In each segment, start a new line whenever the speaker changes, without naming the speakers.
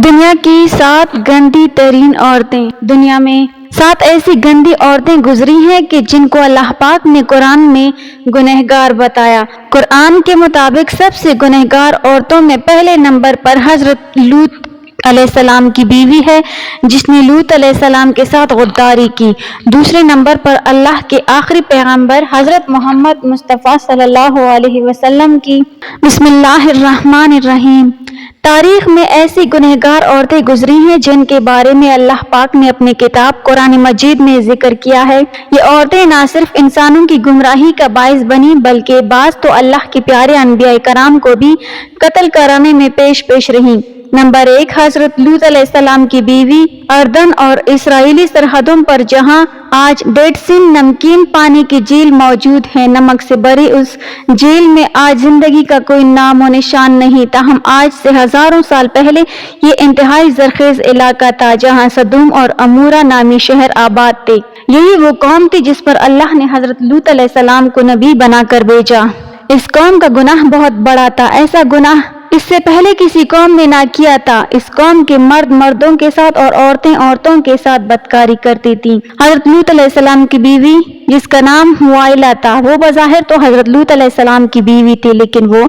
دنیا کی 7 گندی ترین عورتیں۔ دنیا میں 7 ایسی گندی عورتیں گزری ہیں کہ جن کو اللہ پاک نے قرآن میں گنہگار بتایا۔ قرآن کے مطابق سب سے گنہگار عورتوں میں پہلے نمبر پر حضرت لوط علیہ السلام کی بیوی ہے جس نے لوط علیہ السلام کے ساتھ غداری کی۔ دوسرے نمبر پر اللہ کے آخری پیغمبر حضرت محمد مصطفیٰ صلی اللہ علیہ وسلم کی۔ بسم اللہ الرحمن الرحیم۔ تاریخ میں ایسی گنہگار عورتیں گزری ہیں جن کے بارے میں اللہ پاک نے اپنی کتاب قرآن مجید میں ذکر کیا ہے۔ یہ عورتیں نہ صرف انسانوں کی گمراہی کا باعث بنی بلکہ بعض تو اللہ کے پیارے انبیاء کرام کو بھی قتل کرانے میں پیش رہیں۔ نمبر 1، حضرت لوط علیہ السلام کی بیوی۔ اردن اور اسرائیلی سرحدوں پر جہاں آج ڈیڈ سی نمکین پانی کی جھیل موجود ہے، نمک سے بھری اس جھیل میں آج زندگی کا کوئی نام و نشان نہیں، تاہم آج سے ہزاروں سال پہلے یہ انتہائی زرخیز علاقہ تھا جہاں سدوم اور عمورہ نامی شہر آباد تھے۔ یہی وہ قوم تھی جس پر اللہ نے حضرت لوط علیہ السلام کو نبی بنا کر بھیجا۔ اس قوم کا گناہ بہت بڑا تھا، ایسا گناہ اس سے پہلے کسی قوم نے نہ کیا تھا۔ اس قوم کے مرد مردوں کے ساتھ اور عورتیں عورتوں کے ساتھ بدکاری کرتی تھیں۔ حضرت لوط علیہ السلام کی بیوی جس کا نام وائلہ تھا، وہ بظاہر تو حضرت لوط علیہ السلام کی بیوی تھی لیکن وہ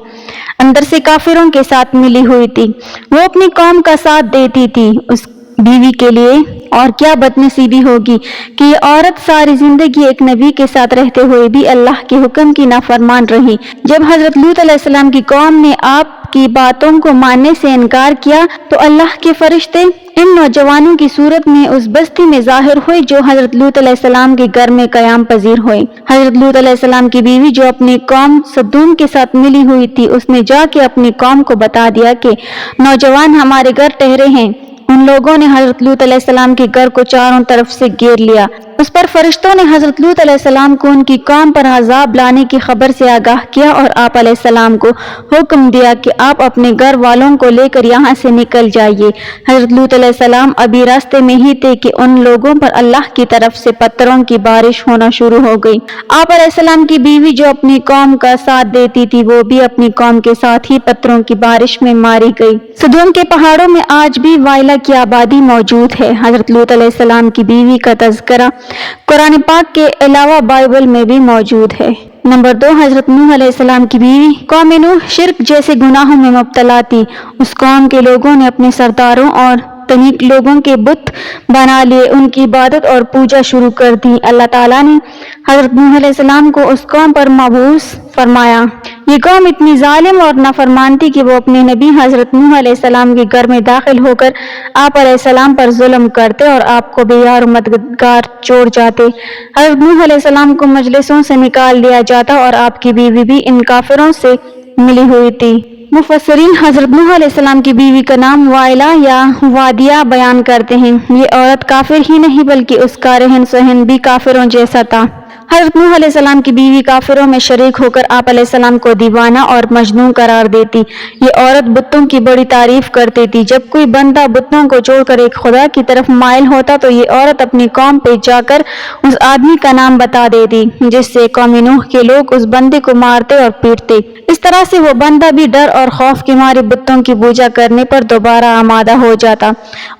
اندر سے کافروں کے ساتھ ملی ہوئی تھی۔ وہ اپنی قوم کا ساتھ دیتی تھی۔ اس بیوی کے لیے اور کیا بدنصیبی ہوگی کہ یہ عورت ساری زندگی ایک نبی کے ساتھ رہتے ہوئے بھی اللہ کے حکم کی نافرمان رہی۔ جب حضرت لوط علیہ السلام کی قوم نے آپ کی باتوں کو ماننے سے انکار کیا تو اللہ کے فرشتے ان نوجوانوں کی صورت میں اس بستی میں ظاہر ہوئے جو حضرت لوط علیہ السلام کے گھر میں قیام پذیر ہوئے۔ حضرت لوط علیہ السلام کی بیوی جو اپنی قوم سدوم کے ساتھ ملی ہوئی تھی، اس نے جا کے اپنی قوم کو بتا دیا کہ نوجوان ہمارے گھر ٹھہرے ہیں۔ ان لوگوں نے حضرت لوط علیہ السلام کے گھر کو چاروں طرف سے گھیر لیا۔ اس پر فرشتوں نے حضرت لوط علیہ السلام کو ان کی قوم پر عذاب لانے کی خبر سے آگاہ کیا اور آپ علیہ السلام کو حکم دیا کہ آپ اپنے گھر والوں کو لے کر یہاں سے نکل جائیے۔ حضرت لوط علیہ السلام ابھی راستے میں ہی تھے کہ ان لوگوں پر اللہ کی طرف سے پتھروں کی بارش ہونا شروع ہو گئی۔ آپ علیہ السلام کی بیوی جو اپنی قوم کا ساتھ دیتی تھی، وہ بھی اپنی قوم کے ساتھ ہی پتھروں کی بارش میں ماری گئی۔ سدوم کے پہاڑوں میں آج بھی وائلہ کی آبادی موجود ہے۔ حضرت لوط علیہ السلام کی بیوی کا تذکرہ قرآن پاک کے علاوہ بائبل میں بھی موجود ہے۔ نمبر 2، حضرت نوح علیہ السلام کی بیوی۔ قوم نوح شرک جیسے گناہوں میں مبتلا تھی۔ اس قوم کے لوگوں نے اپنے سرداروں اور تنیک لوگوں کے بت بنا لیے، ان کی عبادت اور پوجا شروع کر دی۔ اللہ تعالیٰ نے حضرت نوح علیہ السلام کو اس قوم پر مبعوث فرمایا۔ یہ قوم اتنی ظالم اور نافرمان تھی کہ وہ اپنے نبی حضرت نوح علیہ السلام کے گھر میں داخل ہو کر آپ علیہ السلام پر ظلم کرتے اور آپ کو بے یار و مددگار چھوڑ جاتے۔ حضرت نوح علیہ السلام کو مجلسوں سے نکال دیا جاتا اور آپ کی بیوی بھی ان کافروں سے ملی ہوئی تھی۔ مفسرین حضرت نوح علیہ السلام کی بیوی کا نام وائلہ یا وادیہ بیان کرتے ہیں۔ یہ عورت کافر ہی نہیں بلکہ اس کا رہن سہن بھی کافروں جیسا تھا۔ حضرت نوح علیہ السلام کی بیوی کافروں میں شریک ہو کر آپ علیہ السلام کو دیوانہ اور مجنون قرار دیتی۔ یہ عورت بتوں کی بڑی تعریف کرتی تھی۔ جب کوئی بندہ بتوں کو چھوڑ کر ایک خدا کی طرف مائل ہوتا تو یہ عورت اپنی قوم پہ جا کر اس آدمی کا نام بتا دیتی، جس سے قوم نوح کے لوگ اس بندے کو مارتے اور پیٹتے۔ اس طرح سے وہ بندہ بھی ڈر اور خوف کے مارے بتوں کی پوجا کرنے پر دوبارہ آمادہ ہو جاتا۔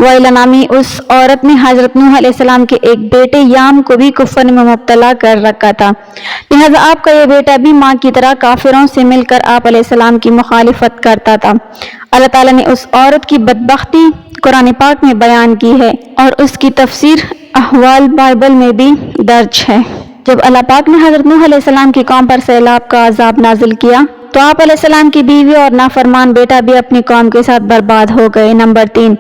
وائلہ نامی اس عورت نے حضرت نوح علیہ السلام کے ایک بیٹے یام کو بھی کفر میں مبتلا کر رکھا تھا، لہذا آپ کا یہ بیٹا بھی ماں کی طرح کافروں سے مل کر آپ علیہ السلام کی مخالفت کرتا تھا۔ اللہ تعالیٰ نے اس عورت کی بدبختی قرآن پاک میں بیان کی ہے اور اس کی تفسیر احوال بائبل میں بھی درج ہے۔ جب اللہ پاک نے حضرت نوح علیہ السلام کی قوم پر سیلاب کا عذاب نازل کیا تو آپ علیہ السلام کی بیوی اور نافرمان بیٹا بھی اپنی قوم کے ساتھ برباد ہو گئے۔ نمبر 3،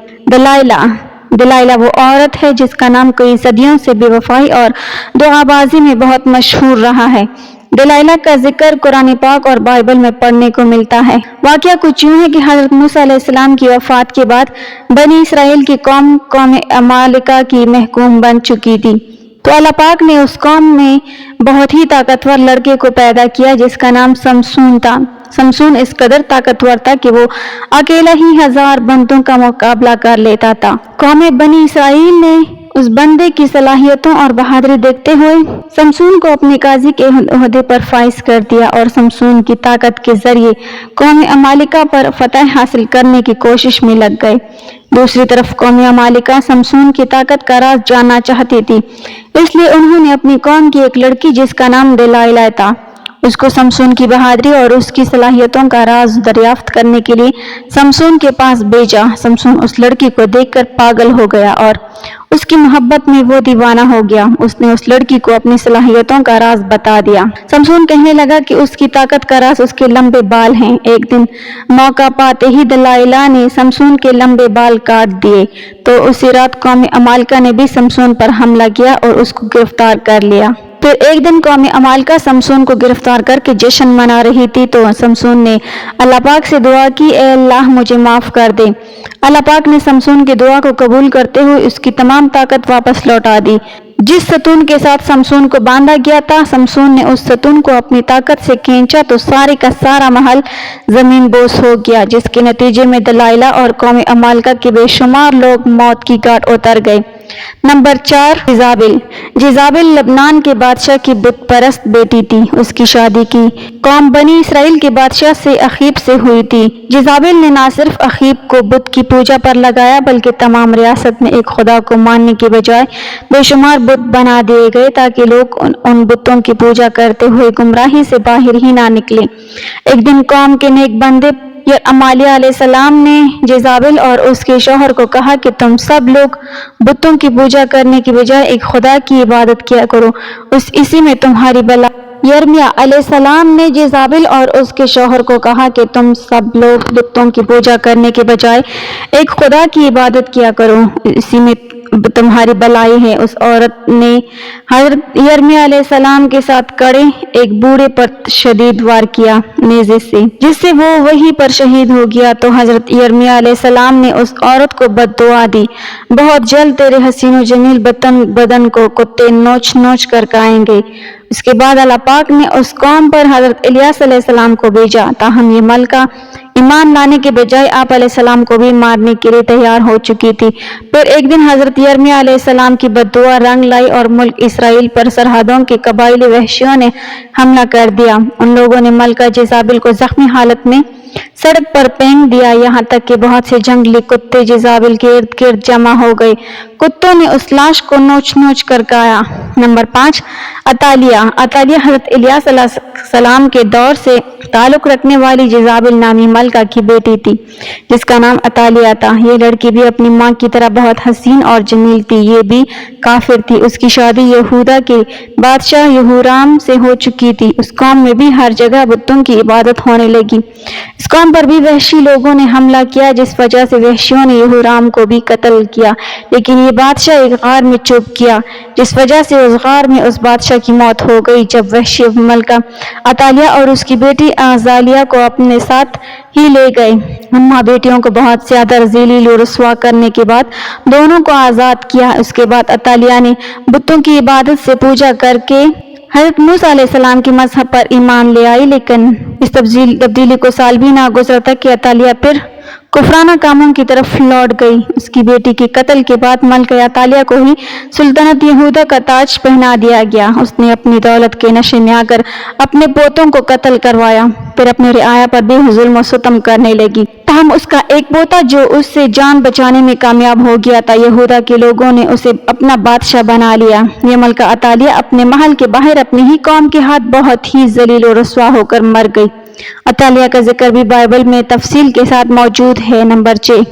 دلائلہ وہ عورت ہے جس کا نام کئی صدیوں سے بے وفائی اور دعا بازی میں بہت مشہور رہا ہے۔ دلائلہ کا ذکر قرآن پاک اور بائبل میں پڑھنے کو ملتا ہے۔ واقعہ کچھ یوں ہے کہ حضرت موسیٰ علیہ السلام کی وفات کے بعد بنی اسرائیل کی قوم عمالقہ کی محکوم بن چکی تھی، تو اللہ پاک نے اس قوم میں بہت ہی طاقتور لڑکے کو پیدا کیا جس کا نام سمسون تھا۔ سمسون اس قدر طاقتور تھا کہ وہ اکیلا ہی 1000 بندوں کا مقابلہ کر لیتا تھا۔ قوم بنی اسرائیل نے उस बंदे की सलाहियतों और बहादुरी देखते हुए शमसून को अपने काजी के ओहदे पर फाइज कर दिया और शमसून की ताकत के जरिए कौम अमालिका पर फतह हासिल करने की कोशिश में लग गए। दूसरी तरफ कौम अमालिका शमसून की ताकत का राज जानना चाहती थी, इसलिए उन्होंने अपनी कौम की एक लड़की जिसका नाम दलाइला था, उसको शमसून की बहादुरी और उसकी सलाहियतों का राज दरियाफ्त करने के लिए शमसून के पास भेजा। शमसून उस लड़की को देखकर पागल हो गया और उसकी मोहब्बत में वो दीवाना हो गया। उसने उस लड़की को अपनी सलाहियतों का राज बता दिया। शमसून कहने लगा कि उसकी ताकत का राज उसके लंबे बाल हैं। एक दिन मौका पाते ही दलाइला ने शमसून के लंबे बाल काट दिए, तो उसी रात कौम अमालिका ने भी शमसून पर हमला किया और उसको गिरफ्तार कर लिया। फिर एक दिन कौम अमालिका शमसून को गिरफ्तार करके जश्न मना रही थी, तो शमसून ने अल्लाह पाक से दुआ की, ए अल्लाह मुझे माफ़ कर दे। अल्लाह पाक ने शमसून की दुआ को कबूल करते हुए उसकी तमाम ताकत वापस लौटा दी। जिस सतून के साथ शमसून को बांधा गया था, शमसून ने उस सतून को अपनी ताकत से खींचा तो सारे का सारा महल जमीन बोस हो गया, जिसके नतीजे में दलाइला और कौम अमालिका के बेशुमार लोग मौत की घाट उतर गए। नंबर 4, जिजाबिल लबनान के बादशाह की बुत परस्त बेटी थी। उसकी शादी की कौम बनी इसराइल के बादशाह से अखीब से हुई थी। जिजाबिल ने न सिर्फ अखीब को बुत की पूजा पर लगाया, बल्कि तमाम रियासत में एक खुदा को मानने के बजाय बेशुमार बुत बना दिए गए, ताकि लोग उन बुतों की पूजा करते हुए गुमराही से बाहर ही ना निकले। एक दिन कौम के नेक बंदे अमालिया अलैहिस्सलाम ने जिजाबिल और उसके शौहर को कहा कि तुम सब लोग बुतों की पूजा करने की बजाय एक खुदा की इबादत किया करो, इसी में तुम्हारी भला। यिर्मयाह अलैहिस्सलाम ने जिजाबिल और उसके शौहर को कहा कि तुम सब लोग बुतों की पूजा करने के बजाय एक खुदा की इबादत किया करो, इसी में तुम्हारी भलाई है। उस औरत ने हजरत यिर्मयाह अलैहिस्सलाम के साथ खड़े एक बूढ़े पर शदीद वार किया नेज़े से, जिससे वो वहीं पर शहीद हो गया। तो हजरत यिर्मयाह अलैहिस्सलाम ने उस औरत को बद्दुआ दी, बहुत जल्द तेरे हसीन जमील बदन को कुत्ते नोच नोच कर खाएंगे। इसके बाद अल्लाह पाक ने उस कौम पर हजरत इलियास अलैहिस्सलाम को भेजा, ताहम ये मलका ईमान लाने के बजाय आप अलैहिस्सलाम को भी मारने के लिए तैयार हो चुकी थी। फिर एक दिन हजरत यिर्मयाह अलैहिस्सलाम की बद्दुआ रंग लाई और मुल्क इसराइल पर सरहदों के कबाइली वहशियों ने हमला कर दिया। उन लोगों ने मलका जिजाबिल को जख्मी हालत में सड़क पर फेंक दिया, यहाँ तक कि बहुत से जंगली कुत्ते जिजाबिल के इर्द गिर्द जमा हो गए। कुत्तों ने उस लाश को नोच नोच कर खाया। नंबर 5, अतालिया हजरत इलियास अलैहिस्सलाम के दौर से ताल्लुक रखने वाली जिजाबिल नामी मलका की बेटी थी, जिसका नाम अतालिया था। ये लड़की भी अपनी माँ की तरह बहुत हसीन और जमील थी। ये भी काफिर थी। उसकी शादी यहूदा के बादशाह यहूराम से हो चुकी थी। उस कौम में भी हर जगह बुतों की इबादत होने लगी। इस कौम पर भी वहशी लोगों ने हमला किया, जिस वजह से वहशियों ने यहूराम को भी कत्ल किया, लेकिन ये बादशाह एक गार में चुप किया, जिस वजह से उस गार में उस बादशाह की मौत हो गई। जब वहशी मलका अतालिया और उसकी बेटी अजालिया को अपने साथ ही ले गए, अम्मा बेटियों को बहुत ज्यादा ज़लील और रुस्वा करने के बाद दोनों को आज़ाद किया। उसके बाद अतालिया ने बुतों की इबादत से पूजा करके हजरत मूसा अलैहिस्सलाम के मजहब पर ईमान ले आई, लेकिन इस तब्दीली को साल भी ना गुजरा था कि अतालिया फिर कुफराना कामों की तरफ लौट गई। उसकी बेटी के कत्ल के बाद मलका अतालिया को ही सुल्तानत यहूदा का ताज पहना दिया गया। उसने अपनी दौलत के नशे में आकर अपने पोतों को कत्ल करवाया, फिर अपने रियाया पर भी जुल्म और सितम करने लगी। ताहम उसका एक पोता जो उससे जान बचाने में कामयाब हो गया था, यहूदा के लोगों ने उसे अपना बादशाह बना लिया। ये मलका अतालिया अपने महल के बाहर अपनी ही कौम के हाथ बहुत ही जलील और रुस्वा होकर मर गई। अतालिया का जिक्र भी बाइबल में तफसील के साथ मौजूद है। Number 6,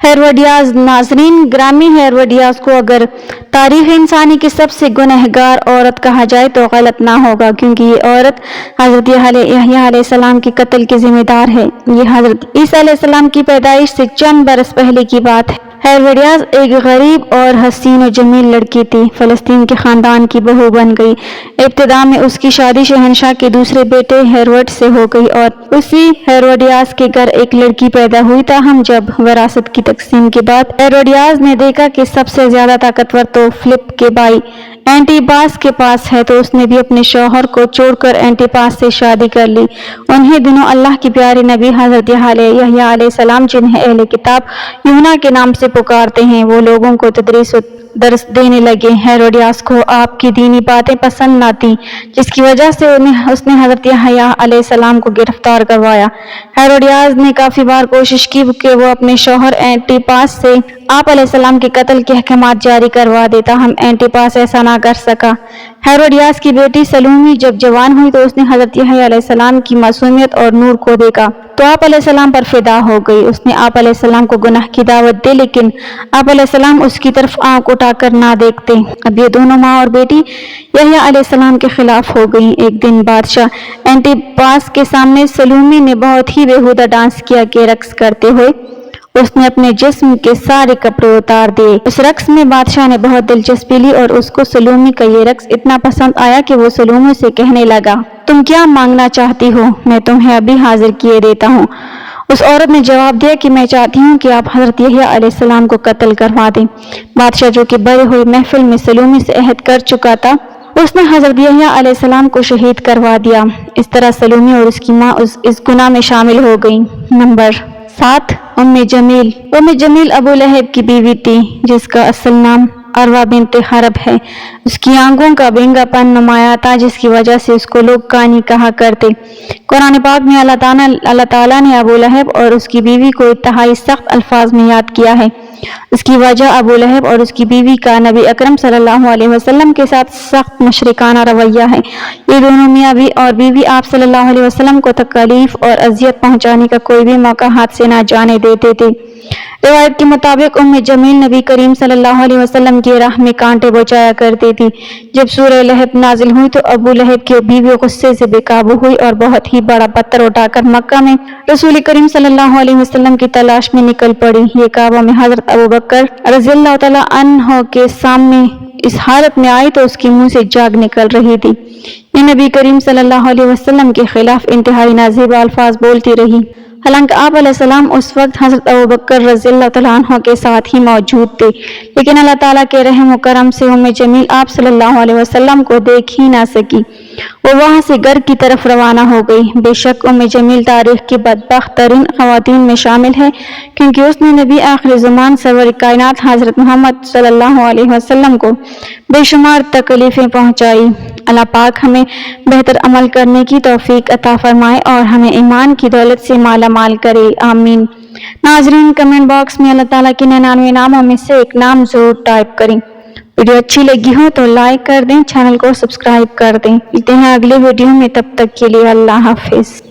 Herodias. नाज़रीन, ग्रामी हेरोदियास को अगर तारीख इंसानी की सबसे गुनहगार औरत कहा जाए तो गलत ना होगा, क्योंकि ये औरत हजरत यहया अलैहिस्सलाम के कत्ल की जिम्मेदार है। ये हजरत ईसा अलैहिस्सलाम की पैदाइश से चंद बरस पहले की बात है। हेरोदियास एक गरीब और हसीन और जमील लड़की थी। फलस्तीन के खानदान की बहू बन गई। इब्तिदा में उसकी शादी शहनशाह के दूसरे बेटे हेरोड से हो गई और उसी हेरोदियास के घर एक लड़की पैदा हुई। ताहम जब विरासत की तकसीम के बाद हेरोदियास ने देखा कि सबसे ज्यादा ताकतवर तो फिलिप के भाई एंटिपास के पास है, तो उसने भी अपने शौहर को छोड़कर एंटिपास से शादी कर ली। उन्हीं दिनों अल्लाह की प्यारी नबी हजरत यहया अलैहिस्सलाम, जिन्हें अहले किताब यूहन्ना के नाम से पुकारते हैं। वो लोगों को तदरीस दर्स देने लगे। हेरोदियास को आपकी दीनी बातें पसंद न थी, जिसकी वजह से उसने हज़रत यहया अलैहिस्सलाम को गिरफ्तार करवाया। हेरोदियास ने काफ़ी बार कोशिश की कि वो अपने शौहर एंटिपास से आप अलैहिस्सलाम के कत्ल के अहकामात जारी करवा देता, हम एंटिपास ऐसा ना कर सका। हेरोदियास की बेटी सलूमी जब जवान हुई तो उसने हज़रत यहया अलैहिस्सलाम की मासूमियत और नूर को देखा तो आप अलैहिस्सलाम पर फिदा हो गई। उसने आप अलैहिस्सलाम को गुनाह की दावत दी, लेकिन आप अलैहिस्सलाम उसकी तरफ आंख उठाकर ना देखते। अब ये दोनों माँ और बेटी यहया अलैहिस्सलाम के खिलाफ हो गई। एक दिन बादशाह एंटिपास के सामने सलूमी ने बहुत ही बेहुदा डांस किया कि रक्स करते हुए उसने अपने जिस्म के सारे कपड़े उतार दिए। उस रक्स में बादशाह ने बहुत दिलचस्पी ली और उसको सलूमी का ये रक्स इतना पसंद आया कि वो सलूमी से कहने लगा, तुम क्या मांगना चाहती हो, मैं तुम्हें अभी हाजिर किए देता हूँ। उस औरत ने जवाब दिया कि मैं चाहती हूँ कि आप हज़रत यहया अलैहिस्सलाम को कत्ल करवा दें। बादशाह, जो कि बड़े हुए महफिल में सलूमी से अहद कर चुका था, उसने हज़रत यहया अलैहिस्सलाम को शहीद करवा दिया। इस तरह सलूमी और उसकी माँ इस गुनाह में शामिल हो गई। नंबर 7, उम्मे जमील अबू लहब की बीवी थी, जिसका असल नाम अरवा बिन्त हरब है। उसकी आंखों का बेंगापन नुमाया था, जिसकी वजह से उसको लोग कानी कहा करते। कुरान पाक में अल्लाह ताला ने अबू लहब और उसकी बीवी को इंतहाई सख्त अल्फाज में याद किया है। इसकी वजह अबू लहब और उसकी बीवी का नबी अकरम सल्लल्लाहु अलैहि वसल्लम के साथ सख्त मुशरिकाना रवैया है। ये दोनों मियाँ भी और बीवी आप सल्लल्लाहु अलैहि वसल्लम को तकलीफ और अजियत पहुंचाने का कोई भी मौका हाथ से ना जाने देते थे। रिवायत के मुताबिक उम्मे जमील नबी करीम सल्लल्लाहु अलैहि वसल्लम की राह में कांटे बचाया करती थी। जब सूरह लहब नाजिल हुई तो अबू लहब की बीवी गुस्से से बेकाबू हुई और बहुत ही बड़ा पत्थर उठाकर मक्का में रसूल करीम सल्लल्लाहु अलैहि वसल्लम की तलाश में निकल पड़ी। ये काबा में हजरत अबू बकर रज़ियल्लाहु तआला अन्हु के सामने इस हालत में आई तो उसके मुंह से जाग निकल रही थी। ये नबी करीम सल्लल्लाहु अलैहि वसल्लम के खिलाफ इंतहाई नाज़िब अल्फाज बोलती रही। हालांकि आप अलैहिस्सलाम उस वक्त हज़रत अबू बकर रज़ियल्लाहु तआला अन्हु के साथ ही मौजूद थे, लेकिन अल्लाह ताला के रहम व करम से उम्मे जमील आप सल्लल्लाहु अलैहि वसल्लम को देख ही ना सकी। वो वहाँ से घर की तरफ रवाना हो गई। बेशक उम्मे जमील तारीख की बदबख्त तरीन ख़वातीन में शामिल है, क्योंकि उसने नबी आखिर ज़मान सरवर कायनात हज़रत मोहम्मद सल्लल्लाहु अलैहि वसल्लम को बेशुमार तकलीफ़ें पहुँचाई। अल्लाह पाक हमें बेहतर अमल करने की तौफीक अता फरमाए और हमें ईमान की दौलत से माला माल करे, आमीन। नाजरीन, कमेंट बॉक्स में अल्लाह ताला के 99 नामों में से एक नाम जरूर टाइप करें। वीडियो अच्छी लगी हो तो लाइक कर दें, चैनल को सब्सक्राइब कर दें। मिलते हैं अगले वीडियो में, तब तक के लिए अल्लाह हाफिज।